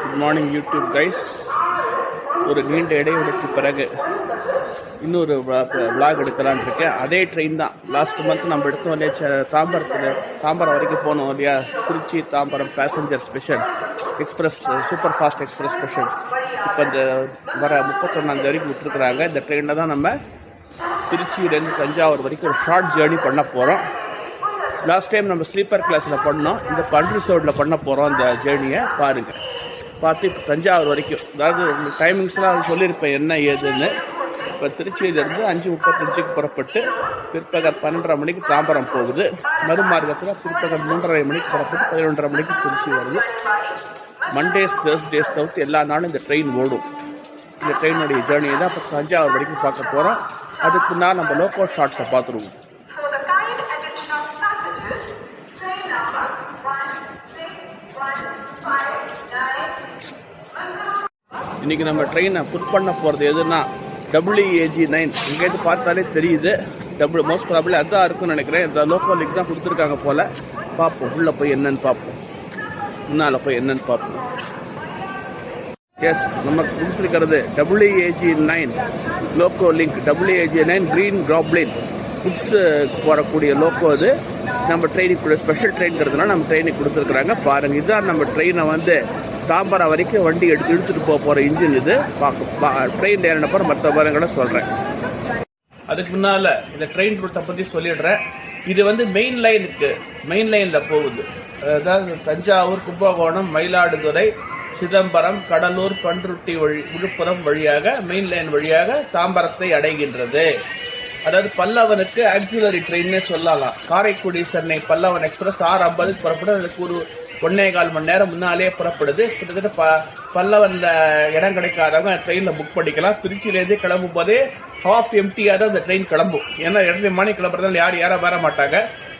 Good morning YouTube guys. ஒரு நீண்ட இடைவெளிக்கு பிறகு இன்னொரு விளாக் எடுக்கலான் இருக்கேன். அதே ட்ரெயின் தான் லாஸ்ட் மந்த் நம்ம எடுத்தோம் இல்லையா, தாம்பரம் வரைக்கும் போனோம் இல்லையா, Trichy Tambaram passenger special express, super fast express special. இப்போ இந்த வர 31 வரைக்கும் விட்டுருக்குறாங்க. இந்த ட்ரெயினில் தான் நம்ம திருச்சியிலேருந்து தஞ்சாவூர் வரைக்கும் ஒரு ஷார்ட் ஜேர்னி பண்ண போகிறோம். லாஸ்ட் டைம் நம்ம ஸ்லீப்பர் கிளாஸில் பண்ணோம், இந்த அன்ரிசர்வ்டில் பண்ண போகிறோம். இந்த ஜேர்னியை பாருங்கள், பார்த்து இப்போ தஞ்சாவூர் வரைக்கும், அதாவது டைமிங்ஸ்லாம் சொல்லியிருப்பேன் என்ன ஏதுன்னு. இப்போ திருச்சியிலேருந்து 5:35 புறப்பட்டு பிற்பகல் 12:30 மணிக்கு தாம்பரம் போகுது. மறுமார்க்கத்தில் பிற்பகல் 3:30 மணிக்கு புறப்பட்டு 11:30 மணிக்கு திருச்சி வருது. மண்டேஸ் தேர்ஸ்டேஸ் தவிர்த்து எல்லா நாளும் இந்த ட்ரெயின் ஓடும். இந்த ட்ரெயினுடைய ஜேர்னியை தான் இப்போ தஞ்சாவூர் வரைக்கும் பார்க்க போகிறோம். அதுக்கு முன்னால் நம்ம லோக்கல் ஷார்ட்ஸை பார்த்துருவோம். இன்னைக்கு நம்ம ட்ரெயினை புக் பண்ண போகிறது எதுனா WAG9. இங்கேருந்து பார்த்தாலே தெரியுது, மோஸ்ட் ப்ராபபிளி அதான் இருக்குன்னு நினைக்கிறேன். இந்த லோக்கல் லிங்க் தான் கொடுத்துருக்காங்க போல். பார்ப்போம், உள்ளே போய் என்னன்னு பார்ப்போம், முன்னால் போய் என்னன்னு பார்ப்போம். எஸ், நமக்கு கொடுத்துருக்கிறது WAG9 loco link. WAG9 green கிராப்ளின் ஃபுட்ஸ் போகக்கூடிய லோக்கோ. அது நம்ம ட்ரெயினுக்கு ஸ்பெஷல் ட்ரெயின்ங்கிறதுனால நம்ம ட்ரெயினுக்கு கொடுத்துருக்குறாங்க. பாருங்கள், இதுதான் நம்ம ட்ரெயினை தாம்பரம் வரைக்கும் வண்டி இழுத்துட்டு போகிற இன்ஜின் இது. ட்ரெயின் ஏறினப்பறம் மற்ற விவரங்களை சொல்கிறேன். அதுக்கு முன்னால் இந்த ட்ரெயின் ரூட்டை பற்றி சொல்லிடுறேன். இது மெயின் லைனில் போகுது. அதாவது தஞ்சாவூர், கும்பகோணம், மயிலாடுதுறை, சிதம்பரம், கடலூர், பண்ருட்டி விழுப்புரம் வழியாக மெயின் லைன் வழியாக தாம்பரத்தை அடைகின்றது. அதாவது பல்லவனுக்கு ஆக்சிலரி ட்ரெயின்னே சொல்லலாம். காரைக்குடி சென்னை பல்லவன் எக்ஸ்பிரஸ் 6:50 புறப்படும். அதுக்கு ஒரு 1.25 மணி நேரம் முன்னாலே புறப்படுது. கிட்டத்தட்ட பல்லவன்ல இடம் கிடைக்காதவங்க ட்ரெயினில் புக் பண்ணிக்கலாம். திருச்சியிலேருந்து கிளம்பும் போதே ஹாஃப் எம்டியாக தான் அந்த ட்ரெயின் கிளம்பும். ஏன்னா 2 மணி கிளம்புறதால யாரும் வர மாட்டாங்க.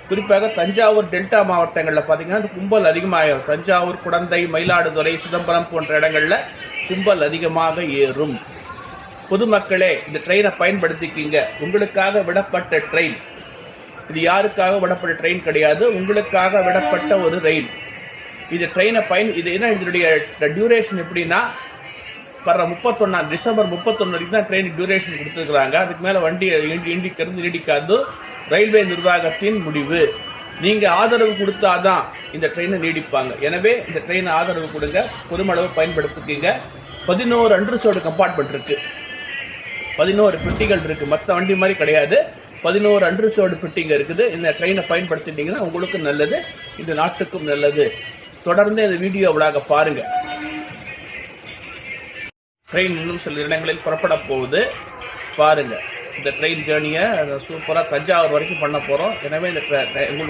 குறிப்பாக தஞ்சாவூர் டெல்டா மாவட்டங்களில் பார்த்தீங்கன்னா கும்பல் அதிகமாகும். தஞ்சாவூர், குடந்தை, மயிலாடுதுறை, சிதம்பரம் போன்ற இடங்களில் கும்பல் அதிகமாக ஏறும். பொதுமக்களே, இந்த ட்ரெயினை பயன்படுத்திக்கிங்க. உங்களுக்காக விடப்பட்ட ட்ரெயின் இது. யாருக்காக விடப்பட்ட ட்ரெயின் கிடையாது, உங்களுக்காக விடப்பட்ட ஒரு ரயில். இது ட்ரெயினை இது என்ன, இதனுடைய டியூரேஷன் எப்படின்னா வர டிசம்பர் 31 வரைக்கும் தான் ட்ரெயின் டியூரேஷன் கொடுத்துருக்குறாங்க. அதுக்கு மேலே வண்டி நீடிக்காது. ரயில்வே நிர்வாகத்தின் முடிவு. நீங்க ஆதரவு கொடுத்தாதான் இந்த ட்ரெயினை நீடிப்பாங்க. எனவே இந்த ட்ரெயினை ஆதரவு கொடுங்க, பெருமளவு பயன்படுத்திக்கிங்க. 11 அன்ரிசர்வ்டு கம்பார்ட்மெண்ட் இருக்கு, 11 பெட்டிகள் இருக்கு. மற்ற வண்டி மாதிரி கிடையாது, 11 அன்ரிசர்வ்டு பெட்டிங்க இருக்குது. இந்த ட்ரெயினை பயன்படுத்திட்டீங்கன்னா உங்களுக்கு நல்லது, இந்த நாட்டுக்கும் நல்லது. தொடர்ந்து இந்த வீடியோ விளாக பாருங்க. ட்ரெயின் இன்னும் சில இடங்களில் புறப்பட போகுது, பாருங்க. இந்த ட்ரெயின் ஜேர்னியை சூப்பராக தஞ்சாவூர் வரைக்கும் பண்ண போகிறோம். எனவே இந்த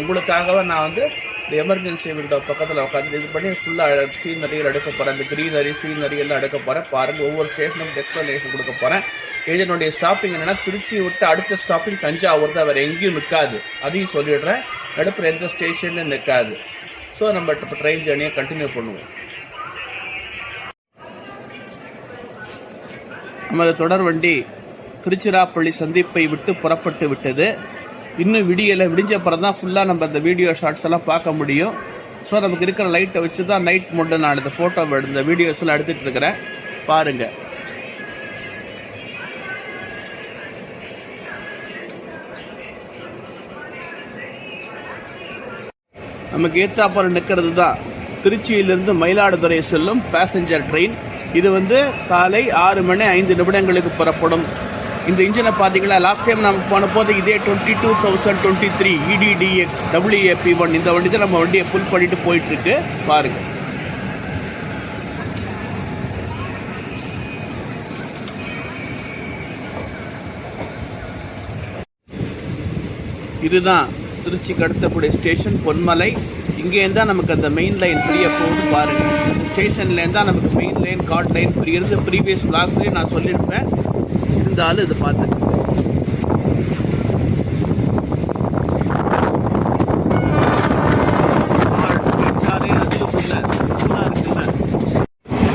உங்களுக்காகவே நான் இந்த எமர்ஜென்சி விண்டோ பக்கத்தில் உட்காந்து இது பண்ணி ஃபுல்லாக சீனரிகள் எடுக்க போகிறேன். இந்த க்ரீனரி சீனரி எல்லாம் எடுக்க போகிறேன். பாருங்கள், ஒவ்வொரு ஸ்டேஷனுக்கும் எக்ஸ்பிளனேஷன் கொடுக்க போகிறேன். இதனுடைய ஸ்டாப்பிங் என்னன்னா, திருச்சி விட்டு அடுத்த ஸ்டாப்பிங் தஞ்சாவூர் தான், வேறு எங்கேயும் நிற்காது. அதையும் சொல்லிடுறேன், நடுப்புற எந்த ஸ்டேஷன்லையும் நிற்காது. ஸோ நம்ம இப்போ ட்ரெயின் ஜேர்னியை கண்டினியூ பண்ணுவோம். நமது தொடர் வண்டி திருச்சிராப்பள்ளி சந்திப்பை விட்டு புறப்பட்டு விட்டது. இன்னும் விடிஞ்ச அப்புறம் தான் ஃபுல்லாக நம்ம இந்த வீடியோ ஷார்ட்ஸ் எல்லாம் பார்க்க முடியும். ஸோ நமக்கு இருக்கிற லைட்டை வச்சு தான் நைட் மோட்டில் நான் இந்த ஃபோட்டோ இந்த வீடியோஸ் எல்லாம் எடுத்துகிட்டு இருக்கிறேன். பாருங்கள், நமக்கு ஏற்றாப்புறம் நிற்கிறது தான் திருச்சியிலிருந்து மயிலாடுதுறை செல்லும் பேசஞ்சர் ட்ரெயின். இது காலை 6:05 புறப்படும். இந்த இன்ஜினை பார்த்தீங்களா, லாஸ்ட் டைம் நம்ம போன போது இதே 22,023 EDDX WAP1 இந்த வண்டி தான் நம்ம வண்டியை ஃபுல் பண்ணிட்டு போயிட்டு இருக்கு. பாருங்க, இதுதான் திருச்சிக்கு அடுத்தக்கூடிய ஸ்டேஷன் பொன்மலை. இங்கேருந்தா நமக்கு அந்த மெயின் லைன் பிரிய போகுது. பாருங்க, அந்த ஸ்டேஷன்லேருந்தா நமக்கு மெயின் லைன், கார்ட் லைன் பிரியிறது. ப்ரீவியஸ் பிளாக்ஸ்லேயே நான் சொல்லியிருப்பேன், இருந்தாலும் இது பார்த்து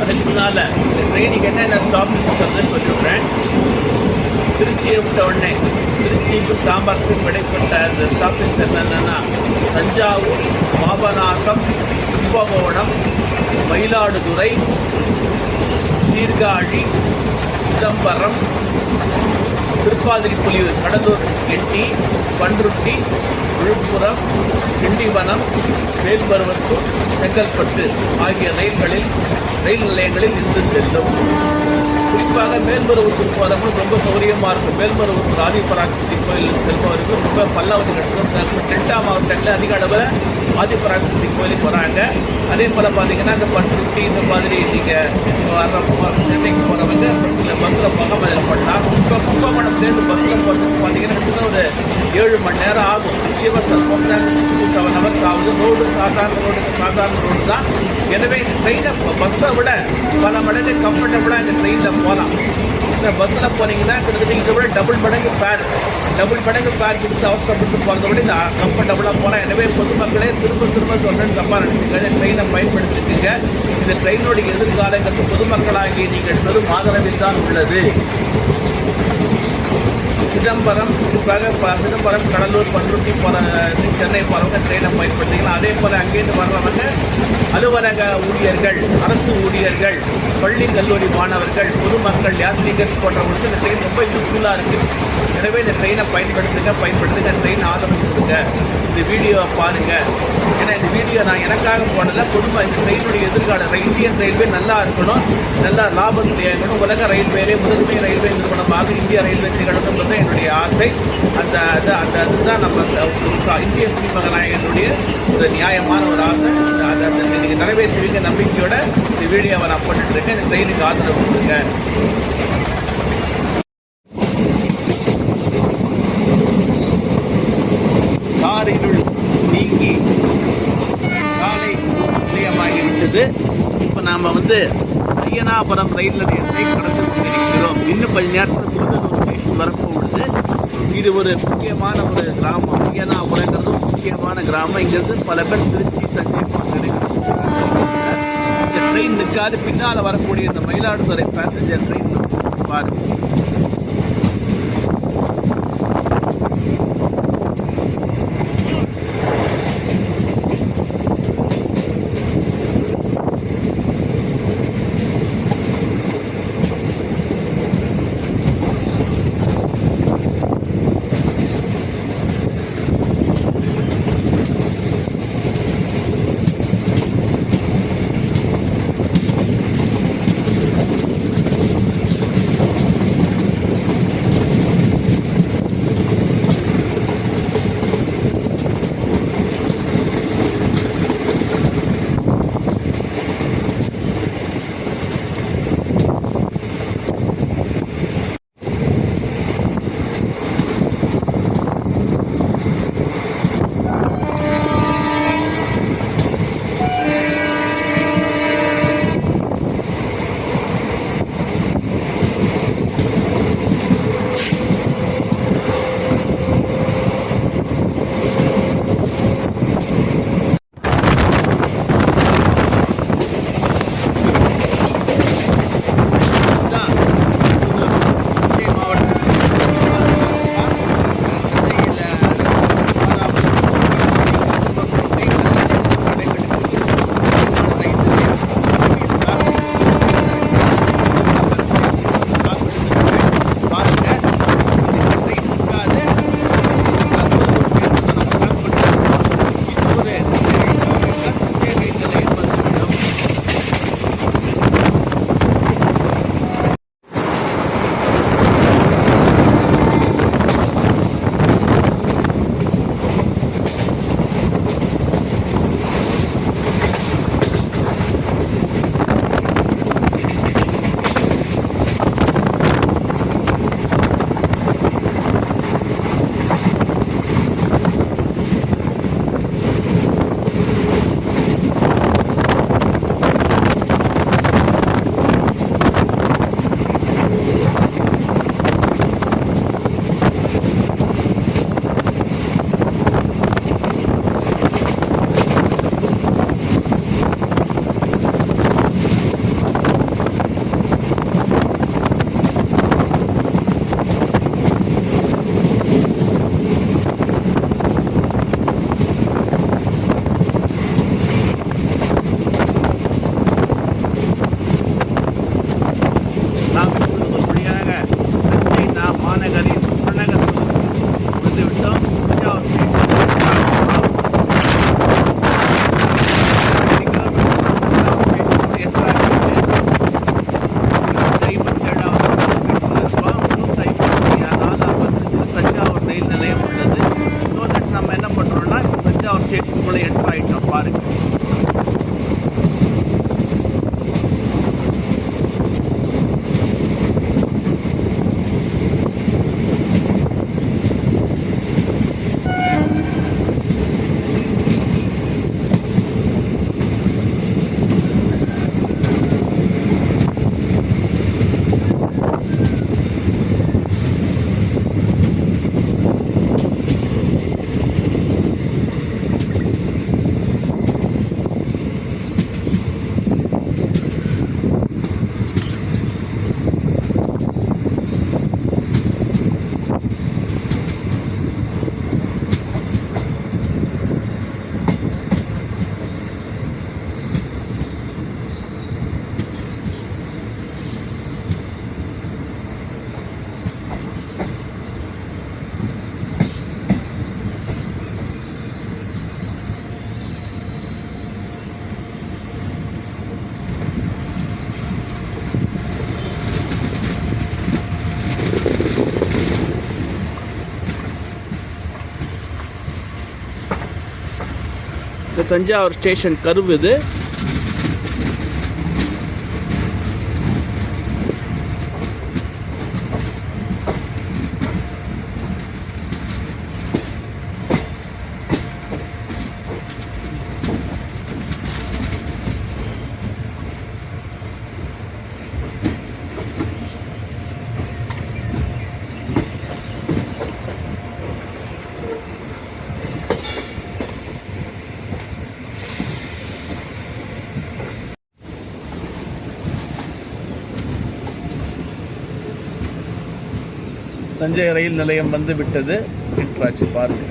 அதுக்கு முன்னால் இந்த ட்ரெயினுக்கு என்னென்ன ஸ்டாப்பிங் சொல்லிடுறேன். திருச்சியை விட்ட உடனே திருச்சிக்கு தாம்பரத்துக்கு இடைப்பட்ட அந்த ஸ்டாப்பிங்ஸ் என்னென்னா தஞ்சாவூர், பாபநாசம், கும்பகோணம், மயிலாடுதுறை, சீர்காழி, சிதம்பரம், திருப்பாதிரிப்புலியூர், கடலூர் எட்டி, பன்ருட்டி, விழுப்புரம், திண்டிவனம், மேல்மருவத்தூர், செங்கல்பட்டு ஆகிய ரயில் நிலையங்களில் இருந்து செல்லும். குறிப்பாக மேல்மருவத்தூர் போகிறவங்க ரொம்ப சௌகரியமாக இருக்கும். மேல்மருவத்தூர் ஆதிபராசக்தி கோயில் செல்பவருக்கு ரொம்ப பல்லாவதி கட்டணம் டெல்டா மாவட்டங்களில் அதிக அளவில் ஆதிபராசக்தி கோயிலுக்கு வராங்க. அதே போல் பார்த்தீங்கன்னா இந்த பன்ருட்டி இந்த மாதிரி நீங்கள் சென்னைக்கு போகிறவங்க பஸ்ஸில் போகாமல் அதில் பண்ணலாம். இப்போ கும்பகோணத்துலேருந்து பஸ்ஸில் போகிறதுக்கு பார்த்தீங்கன்னா ஒரு 7 மணி நேரம் ஆகும். நிச்சயமாக சார் 7 ஹவர்ஸ் ஆகுது. ரோடு சாதாரண ரோடு தான். எனவே ட்ரெயினை பஸ்ஸை விட பல மடங்கு கம்ஃபர்டபுளாக இந்த ட்ரெயினில் போகலாம். இந்த பஸ்ஸில் போனீங்கன்னா கிட்டத்தட்ட இதை விட டபுள் மடங்கு ஃபேர் கொடுத்து அவசரப்பட்டு போகிறத விட இந்த கம்ஃபர்டபுளாக போகலாம். எனவே பொதுமக்களே திரும்ப சொல்கிறேன்னு தப்பாக நினைச்சுங்க. ட்ரெயினை பயன்படுத்திட்டுங்க. இந்த ட்ரெயினுடைய எதிர்காலங்களுக்கு பொதுமக்களாகி நீங்கள் பெரும் ஆதரவில் தான் உள்ளது. சிதம்பரம், கடலூர், பன்ருட்டி சென்னை போகிறவங்க ட்ரெயினை பயன்படுத்திக்கலாம். அதே போல் அங்கேருந்து வர்றவங்க அலுவலக ஊழியர்கள், அரசு ஊழியர்கள், பள்ளி கல்லூரி மாணவர்கள், பொதுமக்கள், யாத்ரீகர்கள் போன்றவங்களுக்கு இந்த ட்ரெயின் ரொம்ப யூஸ்ஃபுல்லாக இருக்குது. எனவே இந்த ட்ரெயினை பயன்படுத்துங்க. ட்ரெயின் ஆதரவு கொடுங்க. இந்த வீடியோவை பாருங்கள். ஏன்னா இந்த வீடியோ நான் எனக்காக போனதில்லை. பொதுவாக இந்த ட்ரெயினுடைய எதிர்காலம் இந்தியன் ரயில்வே நல்லா இருக்கணும், நல்லா லாபம் இயங்கணும், உலக ரயில்வேலே முதன்மை ரயில்வே நிறுவனமாக இந்திய ரயில்வே திகழணுங்கிறது என்னுடைய ஆசை. அதுதான் நம்ம இந்திய குடிமகனாயனுடைய ஒரு நியாயமான ஒரு ஆசை. அதை நீங்கள் நிறைவேற்றுவீங்க நம்பிக்கையோட இந்த வீடியோவை நான் போட்டுட்ருக்கேன். இந்த ட்ரெயினுக்கு ஆதரவு கொடுங்க. காரிருள் நீங்கி காலை நிலையமாகிவிட்டது. இப்போ நாம் ஐயனாபுரம் ரயில் நிலையத்தை கடந்து கொண்டிருக்கிறோம். இன்னும் கொஞ்ச நேரத்தில் திருநெல்வேலி ஸ்டேஷன் வரப்போகுது. இது ஒரு முக்கியமான ஒரு கிராமம். ஐயனாபுரங்கிறது முக்கியமான கிராமம். இங்கிருந்து பல பேர் திருச்சி, தஞ்சை போன்ற இந்த ட்ரெயின் நிற்காது. பின்னால் வரக்கூடிய இந்த மயிலாடுதுறை பேசஞ்சர் ட்ரெயின் பாருங்கள். தஞ்சாவூர் ஸ்டேஷன் கர்வ் இது. தஞ்சை ரயில் நிலையம் வந்து விட்டது. என்ட்ராச்சு பாருங்க.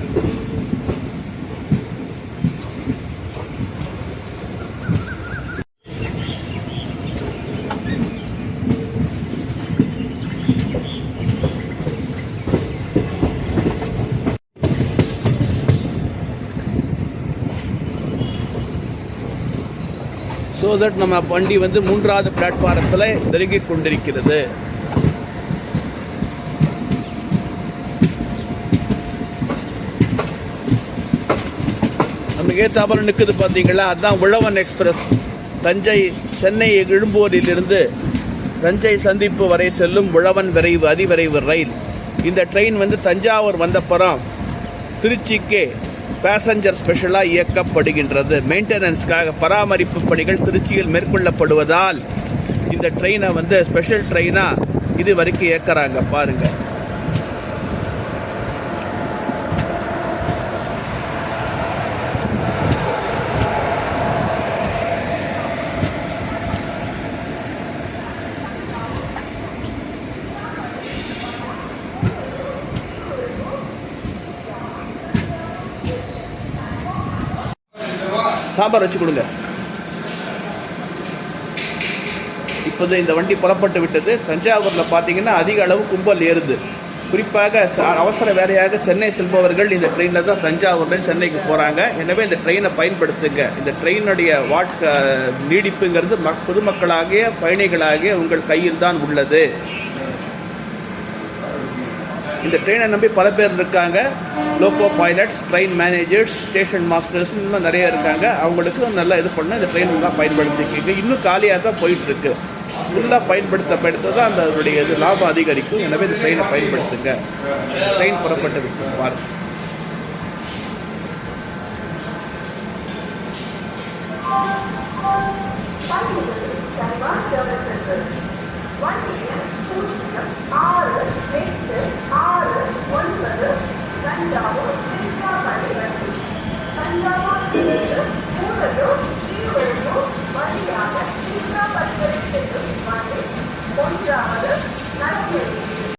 ஸோ தட் நம்ம வண்டி வந்து 3வது பிளாட்பாரத்தில் நெருங்கிக் கொண்டிருக்கிறது. நமக்கு ஏத்தாப்புல நிற்குது பார்த்தீங்களா, அதுதான் உழவன் எக்ஸ்பிரஸ். தஞ்சை சென்னை எழும்பூரிலிருந்து தஞ்சை சந்திப்பு வரை செல்லும் உழவன் விரைவு அதிவிரைவு ரயில். இந்த ட்ரெயின் வந்து தஞ்சாவூர் வந்தப்புறம் திருச்சிக்கு பேசஞ்சர் ஸ்பெஷலாக இயக்கப்படுகின்றது. மெயின்டெனன்ஸ்க்காக பராமரிப்பு பணிகள் திருச்சியில் மேற்கொள்ளப்படுவதால் இந்த ட்ரெயினை வந்து ஸ்பெஷல் ட்ரெயினாக இது வரைக்கும் இயக்குறாங்க பாருங்க. சாம்பார் வச்சு கொடுங்க. இப்போது இந்த வண்டி புறப்பட்டு விட்டது. தஞ்சாவூரில் பார்த்தீங்கன்னா அதிக அளவு கும்பல் ஏறுது. குறிப்பாக அவசர வேலையாக சென்னை செல்பவர்கள் இந்த ட்ரெயினில் தான் தஞ்சாவூர்லேருந்து சென்னைக்கு போகிறாங்க. எனவே இந்த ட்ரெயினை பயன்படுத்துங்க. இந்த ட்ரெயினுடைய நீடிப்புங்கிறது பொதுமக்களாகிய பயணிகளாகிய உங்கள் கையில் தான் உள்ளது. இந்த ட்ரெயினை நம்பி பல பேர் இருக்காங்க. Loco pilots, train managers, station masters இன்னும் நிறைய இருக்காங்க. அவங்களுக்கு நல்லா இது பண்ண இந்த ட்ரெயின் நல்லா பயன்படுத்திக்கிங்க. இன்னும் காலியாக தான் போயிட்டுருக்கு. ஃபுல்லாக பயன்படுத்த தான் அந்த அதனுடைய இது லாபம் அதிகரிக்கும். எனவே இந்த ட்ரெயினை பயன்படுத்துங்க. ட்ரெயின் புறப்பட்டு விட்டு பாருங்க.